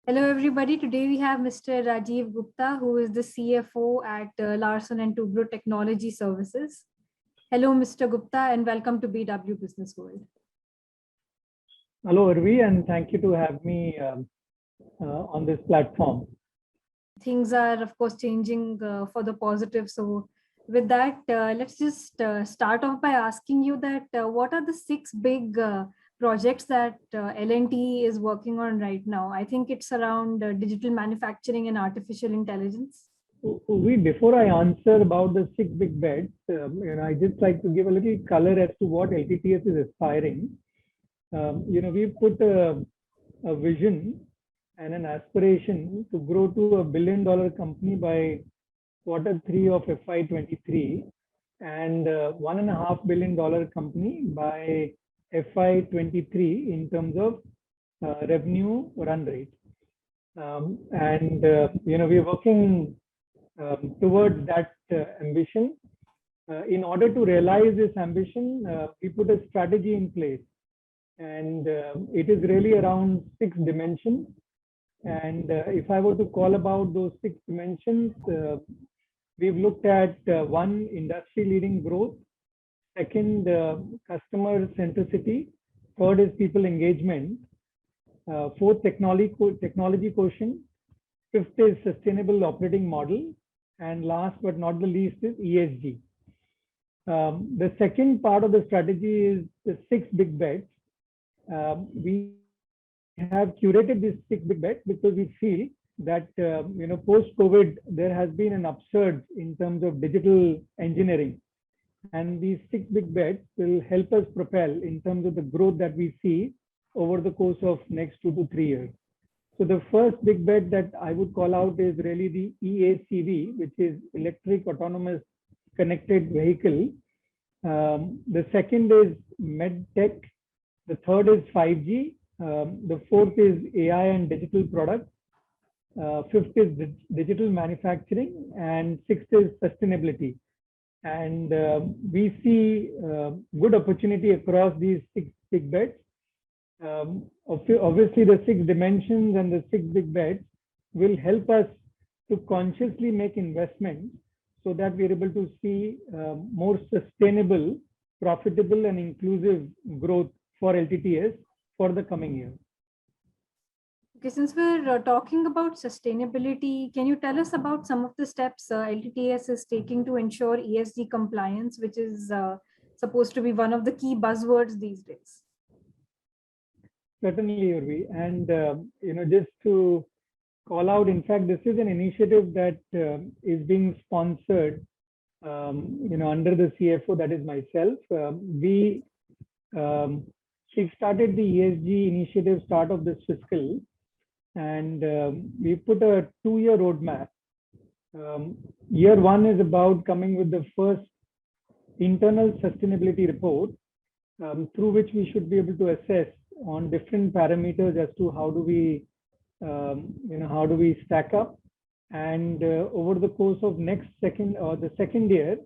Hello, everybody. Today we have Mr. Rajiv Gupta, who is the CFO at Larsen and Toubro Technology Services. Hello, Mr. Gupta, and welcome to BW Business World. Hello, Urvi, and thank you to have me on this platform. Things are, of course, changing for the positive. So with that, let's just start off by asking you that what are the six big projects that L&T is working on right now? I think it's around digital manufacturing and artificial intelligence. Before I answer about the six big bets, I just like to give a little color as to what LTTS is aspiring. We've put a vision and an aspiration to grow to $1 billion company by Q3 of FY23 and $1.5 billion company by FY23 in terms of revenue run rate. We're working towards that ambition. In order to realize this ambition, we put a strategy in place, and it is really around 6 dimensions. And if I were to call about those 6 dimensions, we've looked at one, industry leading growth. Second, customer centricity. Third is people engagement. Fourth, technology quotient. Fifth is sustainable operating model. And last but not the least is ESG. The second part of the strategy is the 6 big bets. We have curated these 6 big bets because we feel that post-COVID there has been an upsurge in terms of digital engineering, and these 6 big bets will help us propel in terms of the growth that we see over the course of next 2 to 3 years. So the first big bet that I would call out is really the EACV, which is electric autonomous connected vehicle. The second is MedTech. The third is 5G. The fourth is AI and digital products. Fifth is digital manufacturing, and sixth is sustainability. And we see good opportunity across these 6 big bets. Obviously, the 6 dimensions and the 6 big bets will help us to consciously make investments so that we're able to see more sustainable, profitable, and inclusive growth for LTTS for the coming year. Okay, since we're talking about sustainability, can you tell us about some of the steps LTTS is taking to ensure ESG compliance, which is supposed to be one of the key buzzwords these days? Certainly, Urvi. And, just to call out, in fact, this is an initiative that is being sponsored, under the CFO, that is myself. We started the ESG initiative start of this fiscal, and we put a 2-year roadmap. Year 1 is about coming with the first internal sustainability report, through which we should be able to assess on different parameters as to how do we stack up. And over the course of the second year,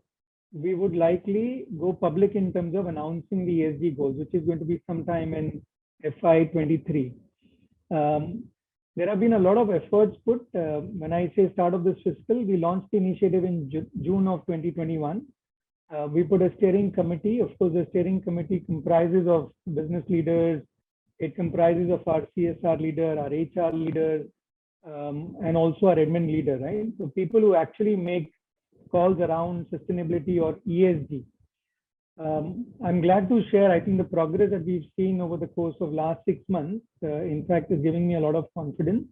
we would likely go public in terms of announcing the ESG goals, which is going to be sometime in FY23. There have been a lot of efforts put. When I say start of this fiscal, we launched the initiative in June of 2021. We put a steering committee. Of course, the steering committee comprises of business leaders. It comprises of our CSR leader, our HR leader, and also our admin leader, right? So people who actually make calls around sustainability or ESG. I'm glad to share, I think the progress that we've seen over the course of last 6 months, in fact, is giving me a lot of confidence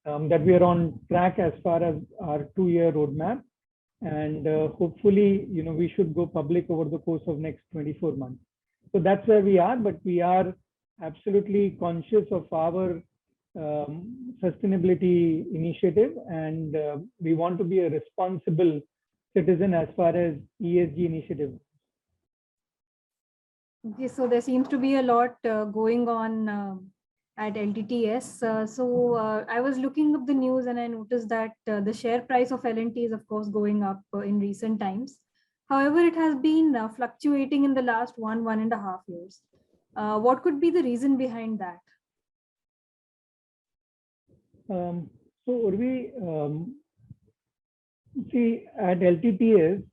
that we are on track as far as our 2-year roadmap. And hopefully, we should go public over the course of next 24 months. So that's where we are, but we are absolutely conscious of our sustainability initiative, and we want to be a responsible citizen as far as ESG initiative. Okay, so there seems to be a lot going on at LTTS. So I was looking up the news and I noticed that the share price of L&T is, of course, going up in recent times. However, it has been fluctuating in the last 1.5 years. What could be the reason behind that? So Urvi, see, at LTTS,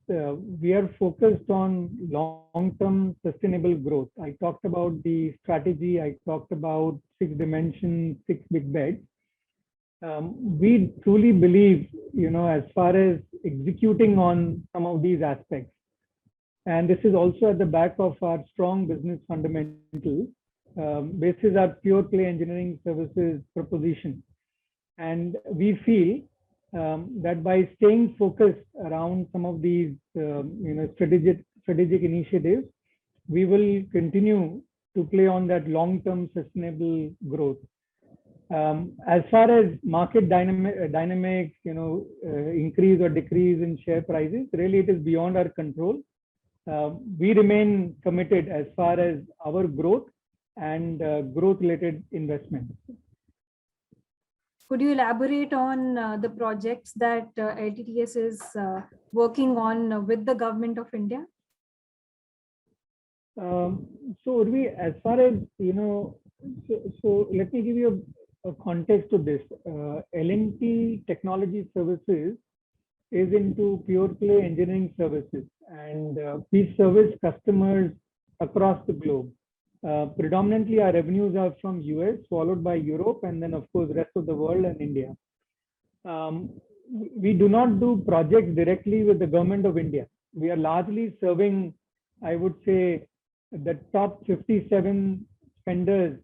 we are focused on long-term sustainable growth. I talked about the strategy. I talked about 6 dimensions, 6 big bets. We truly believe, as far as executing on some of these aspects, and this is also at the back of our strong business fundamentals, basis our pure play engineering services proposition. And we feel that by staying focused around some of these, strategic initiatives, we will continue to play on that long-term sustainable growth. As far as market dynamics, increase or decrease in share prices, really it is beyond our control. We remain committed as far as our growth and growth-related investments. Could you elaborate on the projects that LTTS is working on with the government of India? So Urvi, as far as, so let me give you a context to this. L&T Technology Services is into pure play engineering services, and we service customers across the globe. Predominantly, our revenues are from US, followed by Europe, and then, of course, rest of the world and India. We do not do projects directly with the government of India. We are largely serving, I would say, the top 57 spenders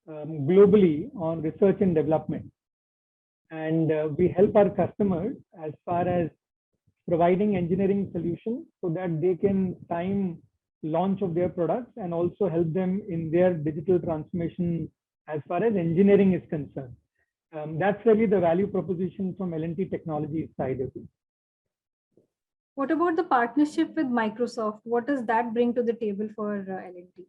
globally on research and development. And we help our customers as far as providing engineering solutions so that they can time launch of their products and also help them in their digital transformation as far as engineering is concerned. That's really the value proposition from L&T Technology side of it. What about the partnership with Microsoft? What does that bring to the table for L&T?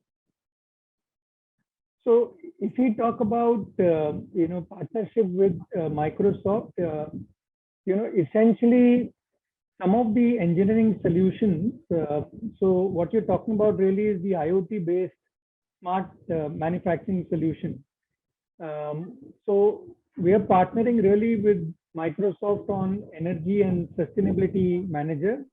So if we talk about partnership with Microsoft, essentially some of the engineering solutions. So what you're talking about really is the IoT-based smart manufacturing solution. So we are partnering really with Microsoft on Energy and Sustainability Manager.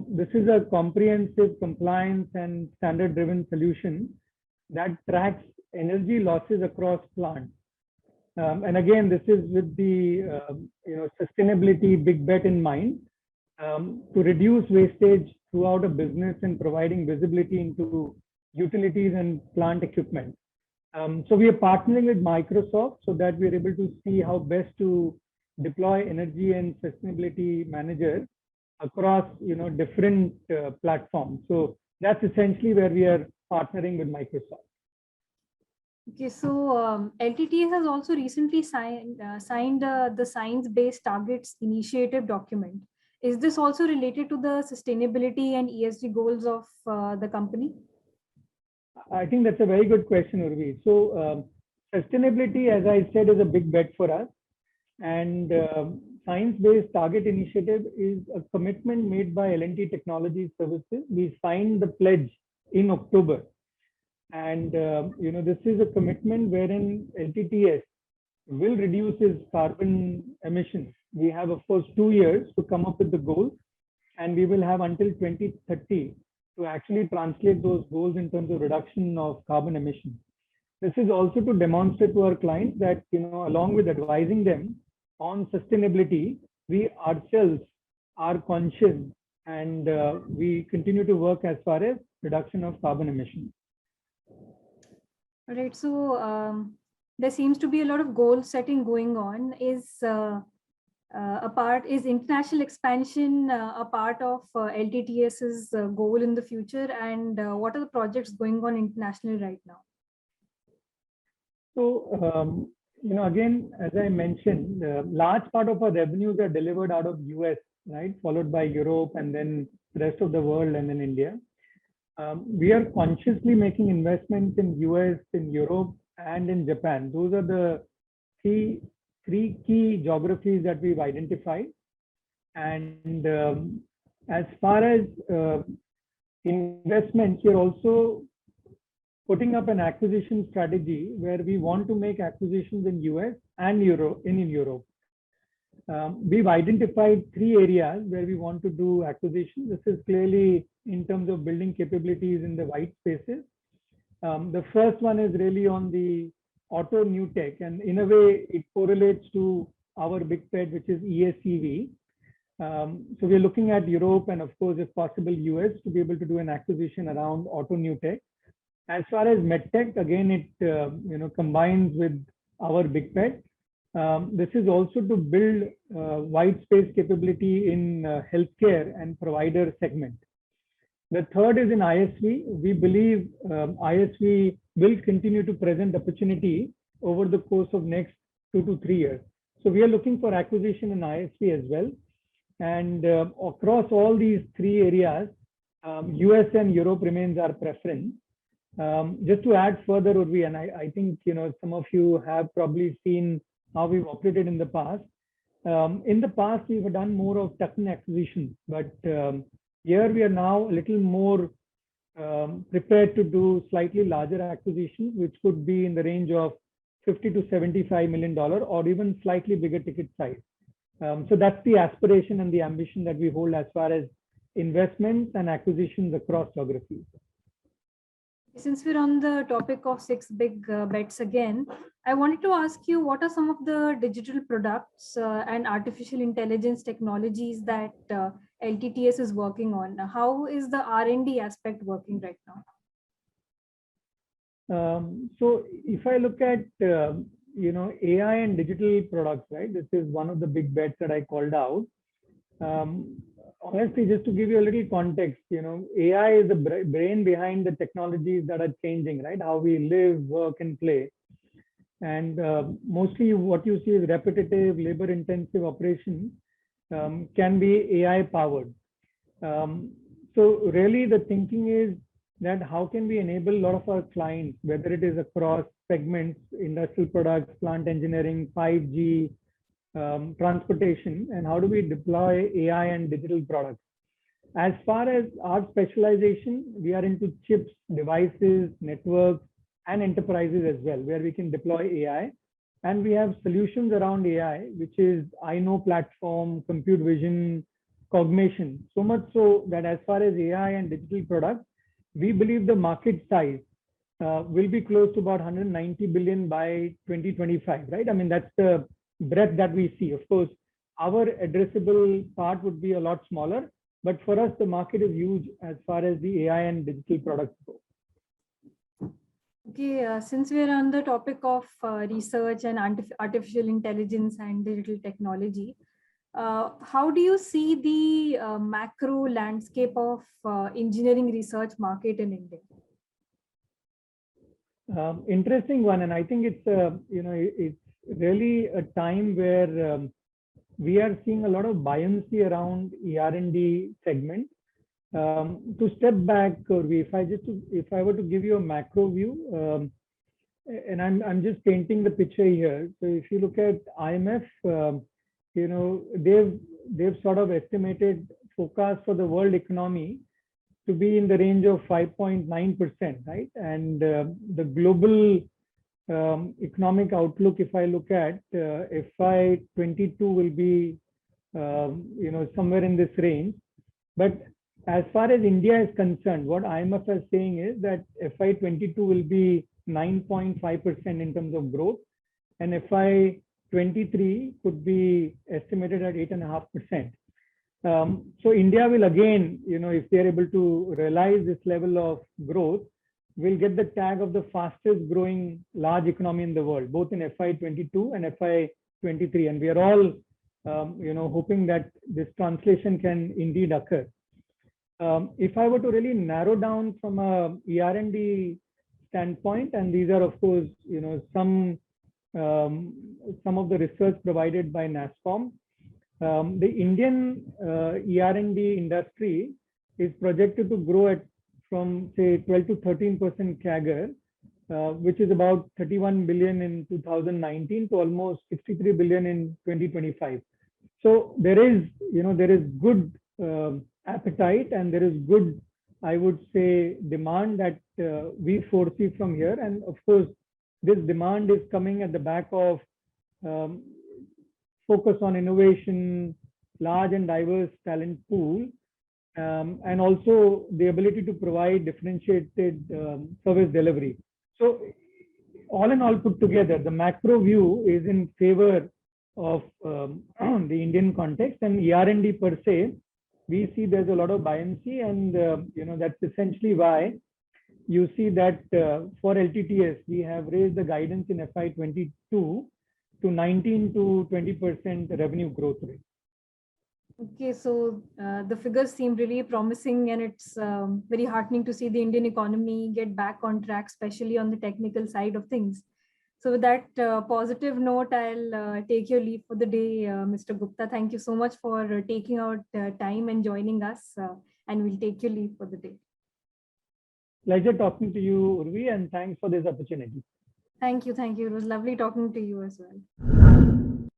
This is a comprehensive compliance and standard-driven solution that tracks energy losses across plants. And again, this is with the sustainability big bet in mind, to reduce wastage throughout a business and providing visibility into utilities and plant equipment. So we are partnering with Microsoft so that we are able to see how best to deploy Energy and Sustainability Manager across different platforms. So that's essentially where we are partnering with Microsoft. Okay, so LTTS has also recently signed the Science-Based Targets Initiative document. Is this also related to the sustainability and ESG goals of the company? I think that's a very good question, Urvi. So sustainability, as I said, is a big bet for us. And Science-Based Target Initiative is a commitment made by L&T Technology Services. We signed the pledge in October. And this is a commitment wherein LTTS will reduce its carbon emissions. We have, of course, 2 years to come up with the goals, and we will have until 2030 to actually translate those goals in terms of reduction of carbon emissions. This is also to demonstrate to our clients that, along with advising them on sustainability, we ourselves are conscious and we continue to work as far as reduction of carbon emissions. All right. So there seems to be a lot of goal setting going on. Is international expansion a part of LTTS's goal in the future, and what are the projects going on internationally right now? So again, as I mentioned, large part of our revenues are delivered out of US, right, followed by Europe and then the rest of the world and then India. We are consciously making investments in US, in Europe, and in Japan. Those are the three key geographies that we've identified. And as far as investments, we're also putting up an acquisition strategy where we want to make acquisitions in US and in Europe. We've identified 3 areas where we want to do acquisition. This is clearly in terms of building capabilities in the white spaces. The first one is really on the auto new tech, and in a way it correlates to our big bet, which is ESCV. So we're looking at Europe and of course, if possible, US to be able to do an acquisition around auto new tech. As far as medtech, again, it combines with our big bet. This is also to build wide space capability in healthcare and provider segment. The third is in ISV. We believe ISV will continue to present opportunity over the course of next 2 to 3 years. So we are looking for acquisition in ISV as well. And across all these 3 areas, US and Europe remains our preference. Just to add further, Urvi, and I think some of you have probably seen how we've operated in the past. In the past, we've done more of tuck-in acquisitions, but here we are now a little more prepared to do slightly larger acquisitions, which could be in the range of $50 to $75 million or even slightly bigger ticket size. So that's the aspiration and the ambition that we hold as far as investments and acquisitions across geographies. Since we're on the topic of 6 big bets again, I wanted to ask you, what are some of the digital products and artificial intelligence technologies that LTTS is working on? How is the R&D aspect working right now? So if I look at AI and digital products, right? This is one of the big bets that I called out. Honestly, just to give you a little context, AI is the brain behind the technologies that are changing, right? How we live, work, and play. And mostly what you see is repetitive, labor-intensive operations can be AI powered. So really the thinking is that how can we enable a lot of our clients, whether it is across segments, industrial products, plant engineering, 5G, transportation, and how do we deploy AI and digital products? As far as our specialization, we are into chips, devices, networks, and enterprises as well, where we can deploy AI. And we have solutions around AI, which is I know platform, compute vision, cognition. So much so that as far as AI and digital products, we believe the market size will be close to about 190 billion by 2025, right? I mean, that's the breadth that we see. Of course, our addressable part would be a lot smaller, but for us, the market is huge as far as the AI and digital products go. Okay, since we're on the topic of research and artificial intelligence and digital technology, how do you see the macro landscape of engineering research market in India? Interesting one, and I think it's really a time where we are seeing a lot of buoyancy around ER&D segment. To step back, if I were to give you a macro view, and I'm just painting the picture here. So if you look at IMF, they've sort of estimated forecast for the world economy to be in the range of 5.9%, right? And the global economic outlook, if I look at FY22 will be somewhere in this range. But as far as India is concerned, what IMF is saying is that FY22 will be 9.5% in terms of growth, and FY23 could be estimated at 8.5%. So India will again, if they are able to realize this level of growth, will get the tag of the fastest growing large economy in the world, both in FY22 and FY23. And we are all, hoping that this translation can indeed occur. If I were to really narrow down from a ER&D standpoint, and these are of course, some of the research provided by NASSCOM, the Indian ER&D industry is projected to grow at from say 12 to 13% CAGR, which is about 31 billion in 2019 to almost 63 billion in 2025. So there is good appetite, and there is good, I would say, demand that we foresee from here. And of course, this demand is coming at the back of um, focus on innovation, large and diverse talent pool, and also the ability to provide differentiated service delivery. So all in all put together, the macro view is in favor of the Indian context, and ER&D per se, we see there's a lot of buoyancy, and that's essentially why you see that for LTTS, we have raised the guidance in FY22 to 19 to 20% revenue growth rate. Okay, so the figures seem really promising, and it's very heartening to see the Indian economy get back on track, especially on the technical side of things. So with that positive note, I'll take your leave for the day, Mr. Gupta. Thank you so much for taking out time and joining us, and we'll take your leave for the day. Pleasure talking to you, Urvi, and thanks for this opportunity. Thank you. Thank you. It was lovely talking to you as well.